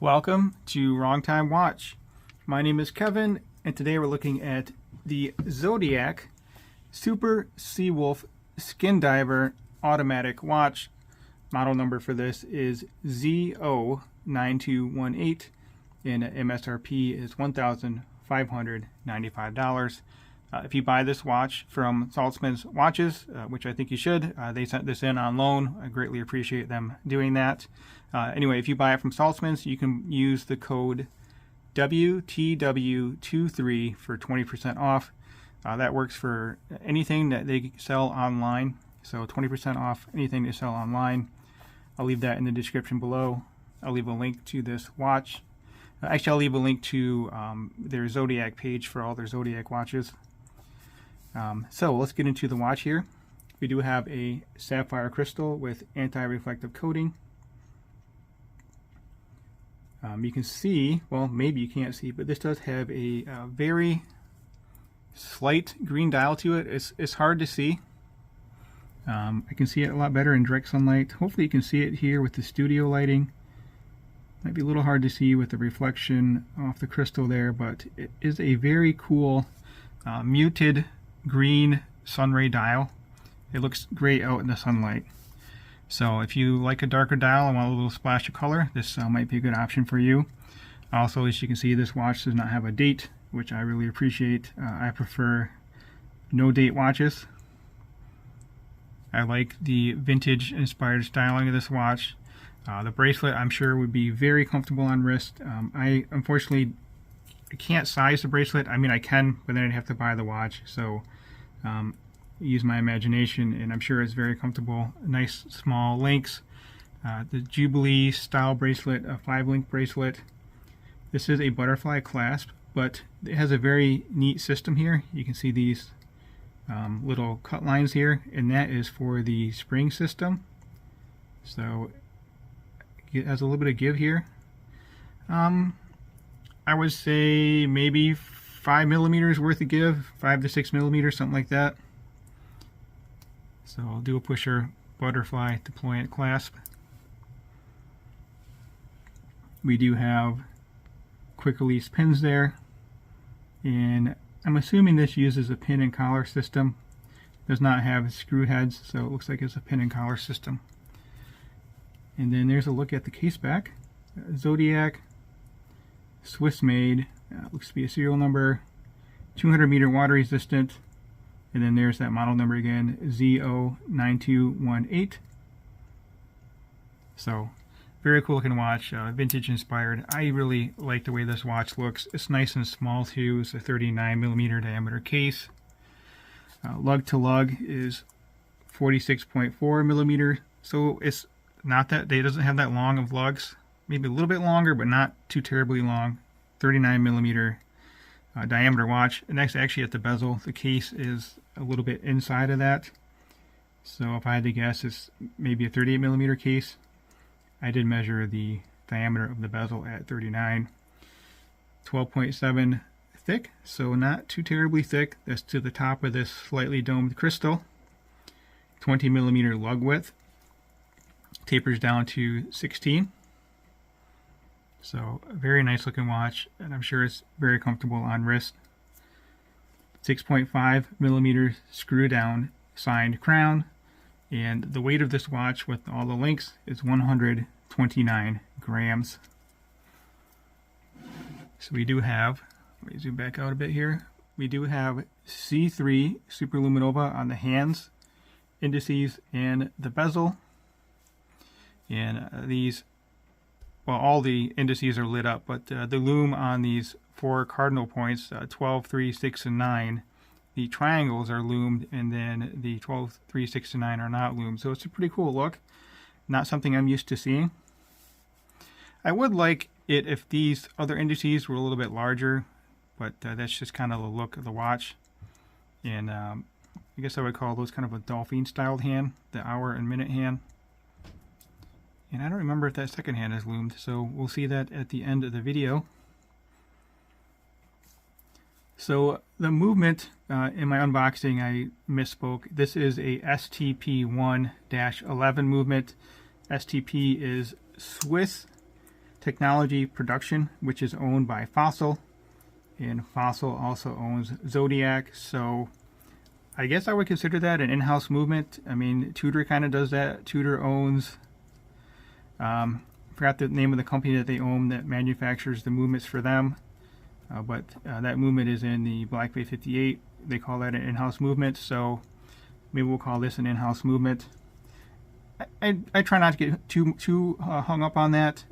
Welcome to Wrong Time Watch. My name is Kevin, and today we're looking at the Zodiac Super Seawolf Skin Diver Automatic Watch. Model number for this is ZO9218, and MSRP is $1,595. If you buy this watch from Saltzman's Watches, which I think you should, they sent this in on loan. I greatly appreciate them doing that. Anyway, if you buy it from Saltzman's, you can use the code WTW23 for 20% off. That works for anything that they sell online, so 20% off anything they sell online. I'll leave that in the description below. I'll leave a link to this watch. Actually, I'll leave a link to their Zodiac page for all their Zodiac watches. So let's get into the watch here. We do have a sapphire crystal with anti-reflective coating. You can see, well, maybe you can't see, but this does have a very slight green dial to it. It's hard to see. I can see it a lot better in direct sunlight. Hopefully you can see it here with the studio lighting. Might be a little hard to see with the reflection off the crystal there, but it is a very cool muted green sunray dial. It looks great out in the sunlight. So if you like a darker dial and want a little splash of color, this might be a good option for you. Also, as you can see, this watch does not have a date, which I really appreciate. I prefer no date watches. I like the vintage inspired styling of this watch. The bracelet, I'm sure, would be very comfortable on wrist. I unfortunately can't size the bracelet. I mean, I can, but then I'd have to buy the watch. So use my imagination, and I'm sure it's very comfortable. Nice small links. The Jubilee style bracelet, a 5-link bracelet. This is a butterfly clasp, but it has a very neat system here. You can see these little cut lines here, and that is for the spring system. So it has a little bit of give here. I would say maybe 5 millimeters worth of give, 5 to 6 millimeters, something like that. So I'll do a pusher butterfly deployant clasp. We do have quick release pins there, and I'm assuming this uses a pin and collar system. Does not have screw heads, so it looks like it's a pin and collar system. And then there's a look at the case back. Zodiac, Swiss made, looks to be a serial number, 200 meter water resistant, and then there's that model number again, ZO9218. So very cool looking watch, vintage inspired. I really like the way this watch looks. It's nice and small too. It's a 39 millimeter diameter case. Lug to lug is 46.4 millimeter, so it's not that, it doesn't have that long of lugs. Maybe a little bit longer, but not too terribly long. 39 millimeter diameter watch, and that's actually at the bezel. The case is a little bit inside of that, so if I had to guess, it's maybe a 38 millimeter case. I did measure the diameter of the bezel at 39. 12.7 thick, so not too terribly thick. That's to the top of this slightly domed crystal. 20 millimeter lug width, tapers down to 16. So a very nice looking watch, and I'm sure it's very comfortable on wrist. 6.5 millimeter screw down signed crown, and the weight of this watch with all the links is 129 grams. So we do have, let me zoom back out a bit here, we do have C3 Superluminova on the hands, indices, and the bezel. And these, well, all the indices are lit up, but the lume on these 4 cardinal points, 12, 3, 6, and 9, the triangles are lumed, and then the 12, 3, 6, and 9 are not lumed. So it's a pretty cool look. Not something I'm used to seeing. I would like it if these other indices were a little bit larger, but that's just kind of the look of the watch. And I guess I would call those kind of a dolphin styled hand, the hour and minute hand. And I don't remember if that second hand is loomed, so we'll see that at the end of the video. So the movement in my unboxing, I misspoke. This is a STP1-11 movement. STP is Swiss Technology Production, which is owned by Fossil, and Fossil also owns Zodiac, so I guess I would consider that an in-house movement. I mean, Tudor kind of does that. Tudor owns, I forgot the name of the company that they own that manufactures the movements for them, but that movement is in the Black Bay 58. They call that an in-house movement, so maybe we'll call this an in-house movement. I try not to get too hung up on that.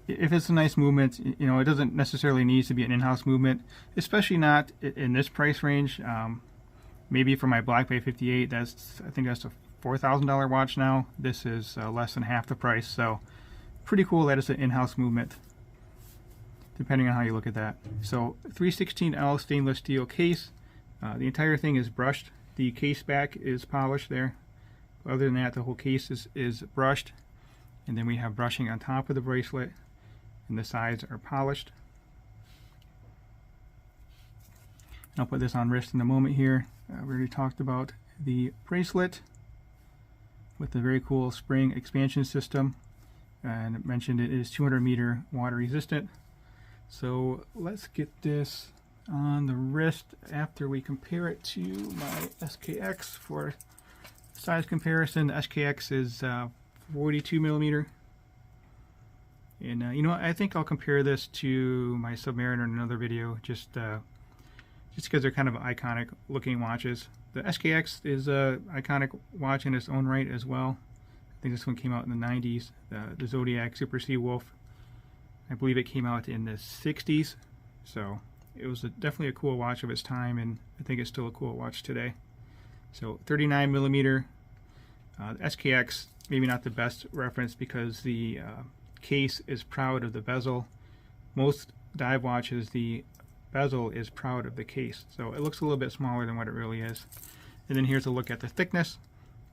If it's a nice movement, you know, it doesn't necessarily need to be an in-house movement, especially not in this price range. Maybe for my Black Bay 58, I think that's a $4,000 watch now. This is less than half the price, so pretty cool that it's an in-house movement, depending on how you look at that. So 316L stainless steel case. The entire thing is brushed. The case back is polished there. Other than that, the whole case is brushed, and then we have brushing on top of the bracelet, and the sides are polished. I'll put this on wrist in a moment here. We already talked about the bracelet with the very cool spring expansion system, and mentioned it is 200 meter water resistant. So let's get this on the wrist after we compare it to my SKX for size comparison. The SKX is 42 millimeter. And you know what, I think I'll compare this to my Submariner in another video, just because they're kind of iconic looking watches. The SKX is a iconic watch in its own right as well. I think this one came out in the 90s. The Zodiac Super Seawolf, I believe it came out in the 60s. So it was definitely a cool watch of its time, and I think it's still a cool watch today. So 39 millimeter. The SKX, maybe not the best reference because the case is proud of the bezel. Most dive watches, the bezel is proud of the case, so it looks a little bit smaller than what it really is. And then here's a look at the thickness.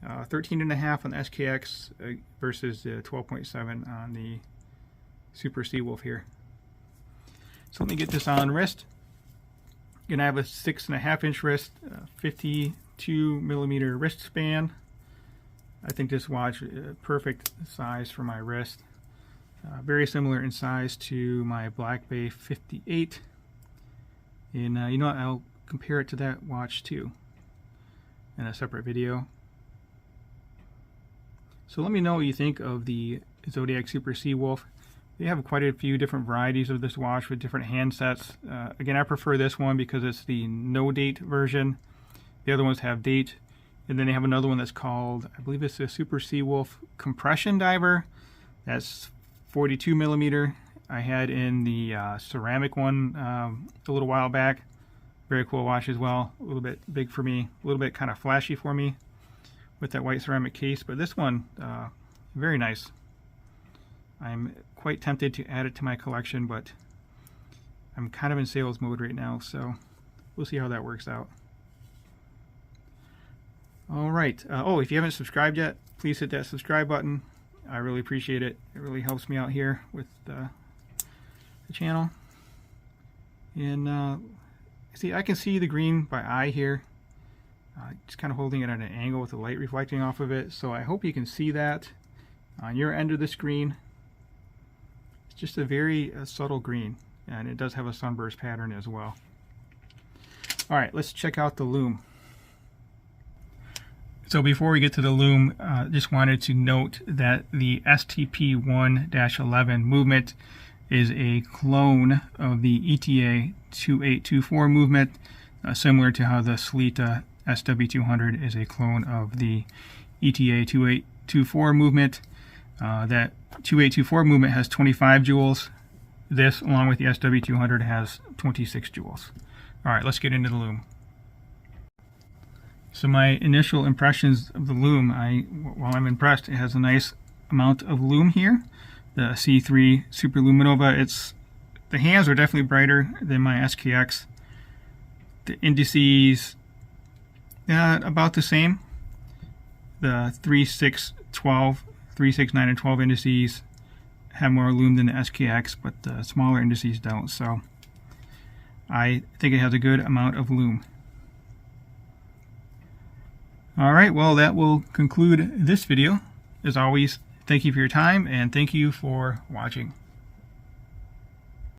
13.5 on the SKX versus 12.7 on the Super Seawolf here. So let me get this on wrist. Again, I have a 6.5 inch wrist, 52 millimeter wrist span. I think this watch is perfect size for my wrist. Very similar in size to my Black Bay 58. And you know what, I'll compare it to that watch too in a separate video. So let me know what you think of the Zodiac Super Seawolf. They have quite a few different varieties of this watch with different handsets. Again, I prefer this one because it's the no date version. The other ones have date. And then they have another one that's called, I believe it's a Super Seawolf Compression Diver. That's 42 millimeter. I had in the ceramic one a little while back. Very cool watch as well. A little bit big for me, a little bit kind of flashy for me with that white ceramic case. But this one, very nice. I'm quite tempted to add it to my collection, but I'm kind of in sales mode right now, so we'll see how that works out. All right. Oh, if you haven't subscribed yet, please hit that subscribe button. I really appreciate it. It really helps me out here with the channel. And see, I can see the green by eye here. Just kind of holding it at an angle with the light reflecting off of it. So I hope you can see that on your end of the screen. It's just a very subtle green, and it does have a sunburst pattern as well. All right, let's check out the Lume. So before we get to the Lume, just wanted to note that the STP-1-11 movement is a clone of the ETA 2824 movement, similar to how the Sellita SW200 is a clone of the ETA 2824 movement. That 2824 movement has 25 joules. This, along with the SW200, has 26 joules. All right, let's get into the Lume. So my initial impressions of the Lume, while I'm impressed, it has a nice amount of lume here. The C3 Super Luminova, the hands are definitely brighter than my SKX. The indices, about the same. The 3, 6, 12, 3, 6, 9, and 12 indices have more lume than the SKX, but the smaller indices don't. So I think it has a good amount of lume. All right, well, that will conclude this video. As always, Thank you for your time, and thank you for watching.